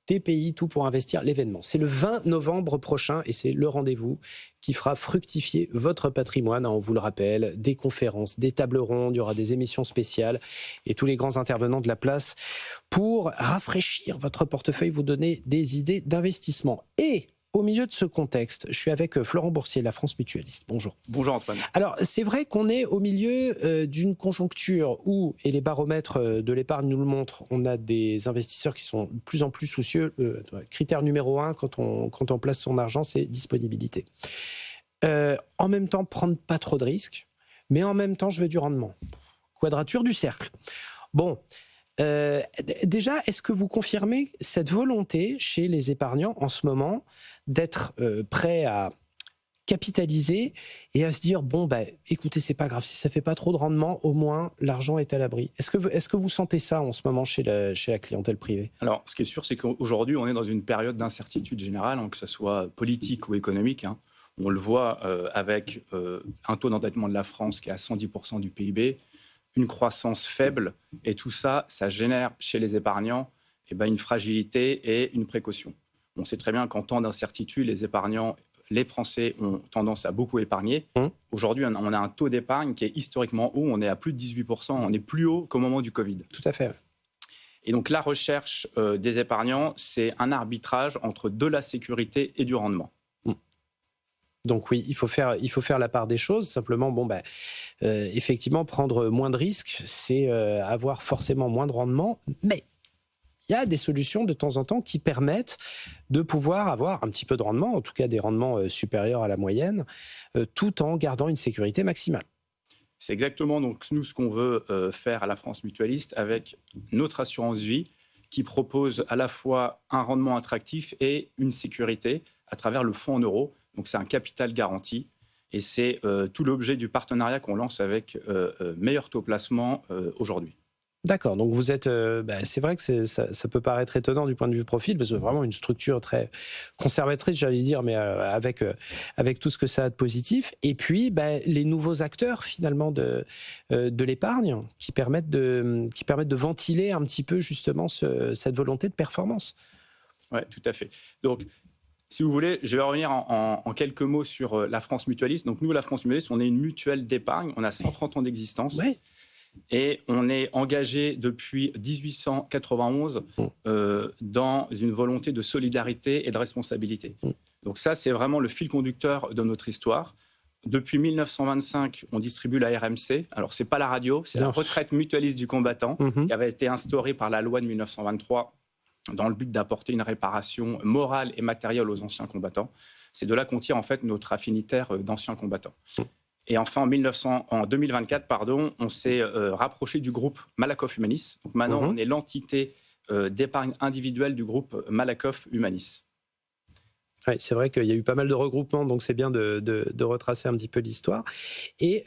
TPI, tout pour investir, l'événement. C'est le 20 novembre prochain et c'est le rendez-vous qui fera fructifier votre patrimoine. On vous le rappelle, des conférences, des tables rondes, il y aura des émissions spéciales et tous les grands intervenants de la place pour rafraîchir votre portefeuille, vous donner des idées d'investissement. Et au milieu de ce contexte, je suis avec Florent Boursier, la France Mutualiste. Bonjour. Bonjour Antoine. Alors, c'est vrai qu'on est au milieu d'une conjoncture où, et les baromètres de l'épargne nous le montrent, on a des investisseurs qui sont de plus en plus soucieux. Critère numéro 1, quand on place son argent, c'est disponibilité. En même temps, prendre pas trop de risques, mais en même temps, je veux du rendement. Quadrature du cercle. Bon. Déjà, est-ce que vous confirmez cette volonté chez les épargnants en ce moment d'être prêts à capitaliser et à se dire bon écoutez, c'est pas grave si ça fait pas trop de rendement, au moins l'argent est à l'abri. Est-ce que vous sentez ça en ce moment chez la clientèle privée? Alors, ce qui est sûr, c'est qu'aujourd'hui, on est dans une période d'incertitude générale, que ce soit politique ou économique. On le voit avec un taux d'endettement de la France qui est à 110% du PIB. Une croissance faible, et tout ça, ça génère chez les épargnants une fragilité et une précaution. On sait très bien qu'en temps d'incertitude, les épargnants, les Français ont tendance à beaucoup épargner. Aujourd'hui, on a un taux d'épargne qui est historiquement haut, on est à plus de 18%, on est plus haut qu'au moment du Covid. Tout à fait. Et donc la recherche des épargnants, c'est un arbitrage entre de la sécurité et du rendement. Donc oui, il faut faire la part des choses. Simplement, effectivement, prendre moins de risques, c'est avoir forcément moins de rendement. Mais il y a des solutions de temps en temps qui permettent de pouvoir avoir un petit peu de rendement, en tout cas des rendements supérieurs à la moyenne, tout en gardant une sécurité maximale. C'est exactement donc nous ce qu'on veut faire à la France Mutualiste avec notre assurance vie qui propose à la fois un rendement attractif et une sécurité à travers le fonds en euros. Donc c'est un capital garanti et c'est tout l'objet du partenariat qu'on lance avec Meilleur Taux Placement aujourd'hui. D'accord, donc vous êtes, c'est vrai que ça peut paraître étonnant du point de vue profil, parce que vraiment une structure très conservatrice, j'allais dire, mais avec tout ce que ça a de positif. Et puis, les nouveaux acteurs finalement de l'épargne qui permettent de ventiler un petit peu justement cette volonté de performance. Oui, tout à fait. Donc, si vous voulez, je vais revenir en quelques mots sur la France Mutualiste. Donc nous, la France Mutualiste, on est une mutuelle d'épargne. On a 130 ans d'existence. Ouais. Et on est engagé depuis 1891 dans une volonté de solidarité et de responsabilité. Donc ça, c'est vraiment le fil conducteur de notre histoire. Depuis 1925, on distribue la RMC. Alors, ce n'est pas la radio, c'est la retraite mutualiste du combattant qui avait été instaurée par la loi de 1923 dans le but d'apporter une réparation morale et matérielle aux anciens combattants. C'est de là qu'on tire en fait notre affinitaire d'anciens combattants. Et enfin, en 2024, on s'est rapproché du groupe Malakoff Humanis. Donc maintenant, on est l'entité d'épargne individuelle du groupe Malakoff Humanis. Oui, c'est vrai qu'il y a eu pas mal de regroupements, donc c'est bien de retracer un petit peu l'histoire. Et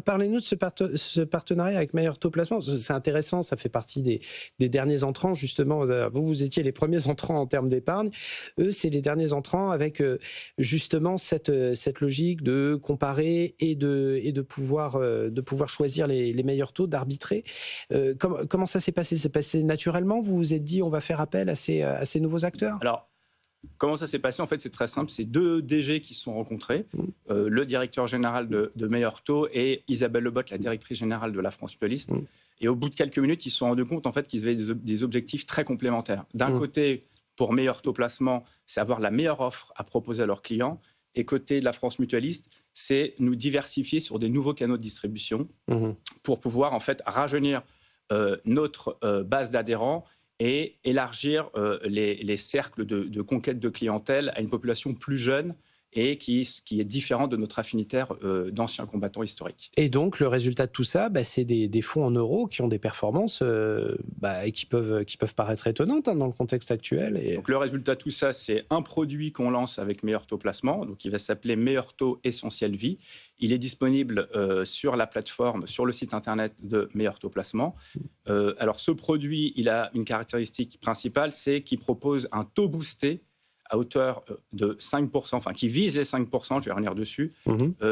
parlez-nous de ce partenariat avec Meilleur Taux Placement. C'est intéressant, ça fait partie des derniers entrants, justement. Vous étiez les premiers entrants en termes d'épargne. Eux, c'est les derniers entrants avec justement cette logique de comparer et de pouvoir choisir les meilleurs taux, d'arbitrer. Comment ça s'est passé? C'est passé naturellement? Vous vous êtes dit, on va faire appel à ces nouveaux acteurs? Alors, comment ça s'est passé? En fait, c'est très simple. C'est deux DG qui se sont rencontrés, le directeur général de Meilleur Taux et Isabelle Lebotte, la directrice générale de la France Mutualiste. Et au bout de quelques minutes, ils se sont rendus compte en fait, qu'ils avaient des objectifs très complémentaires. D'un côté, pour Meilleur Taux Placement, c'est avoir la meilleure offre à proposer à leurs clients. Et côté de la France Mutualiste, c'est nous diversifier sur des nouveaux canaux de distribution pour pouvoir en fait rajeunir notre base d'adhérents et élargir les cercles de conquête de clientèle à une population plus jeune et qui est différente de notre affinitaire d'anciens combattants historiques. Et donc, le résultat de tout ça, c'est des fonds en euros qui ont des performances et qui peuvent paraître étonnantes dans le contexte actuel. Donc, le résultat de tout ça, c'est un produit qu'on lance avec Meilleur Taux Placement, donc il va s'appeler Meilleur Taux Essentiel Vie. Il est disponible sur la plateforme, sur le site internet de Meilleur Taux Placement. Alors, ce produit, il a une caractéristique principale, c'est qu'il propose un taux boosté à hauteur de 5%, enfin qui vise les 5%, je vais revenir dessus,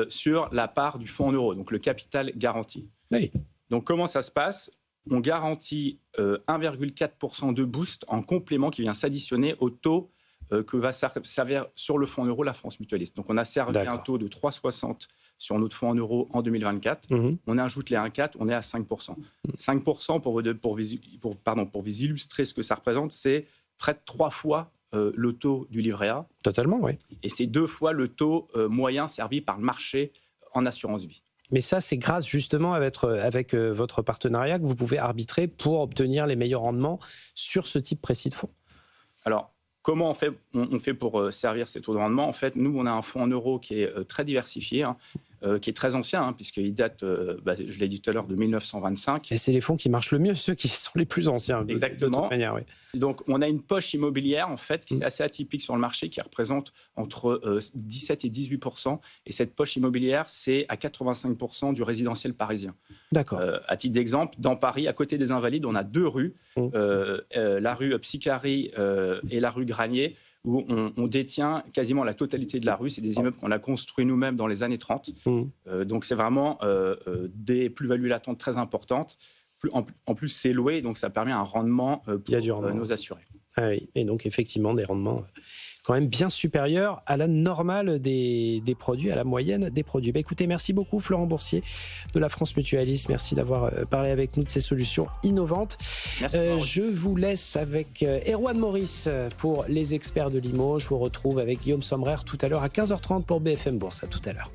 sur la part du fonds en euros, donc le capital garanti. Oui. Donc comment ça se passe? on garantit 1,4% de boost en complément qui vient s'additionner au taux que va servir sur le fonds en euros la France Mutualiste. Donc on a servi un taux de 3,60 sur notre fonds en euros en 2024. On ajoute les 1,4, on est à 5%. 5% pour vous illustrer ce que ça représente, c'est près de 3 fois le taux du livret A. Totalement, oui. Et c'est 2 fois le taux moyen servi par le marché en assurance vie. Mais ça, c'est grâce justement avec votre partenariat que vous pouvez arbitrer pour obtenir les meilleurs rendements sur ce type précis de fonds. Alors, comment on fait pour servir ces taux de rendement? En fait, nous, on a un fonds en euros qui est très diversifié, qui est très ancien, puisqu'il date, je l'ai dit tout à l'heure, de 1925. Et c'est les fonds qui marchent le mieux, ceux qui sont les plus anciens. Exactement. De toute manière, oui. Donc, on a une poche immobilière, en fait, qui est assez atypique sur le marché, qui représente entre 17 et 18%. Et cette poche immobilière, c'est à 85% du résidentiel parisien. D'accord. À titre d'exemple, dans Paris, à côté des Invalides, on a 2 rues, la rue Psicari et la rue Granier, où on détient quasiment la totalité de la rue. C'est des immeubles qu'on a construits nous-mêmes dans les années 30. Donc, c'est vraiment des plus-values latentes très importantes. En plus, c'est loué, donc ça permet un rendement pour nos assurés. Ah oui. Et donc, effectivement, des rendements quand même bien supérieurs à la normale des produits, à la moyenne des produits. Écoutez, merci beaucoup Florent Boursier de la France Mutualiste. Merci d'avoir parlé avec nous de ces solutions innovantes. Je vous laisse avec Erwan Maurice pour les experts de l'IMO. Je vous retrouve avec Guillaume Sommerer tout à l'heure à 15h30 pour BFM Bourse. À tout à l'heure.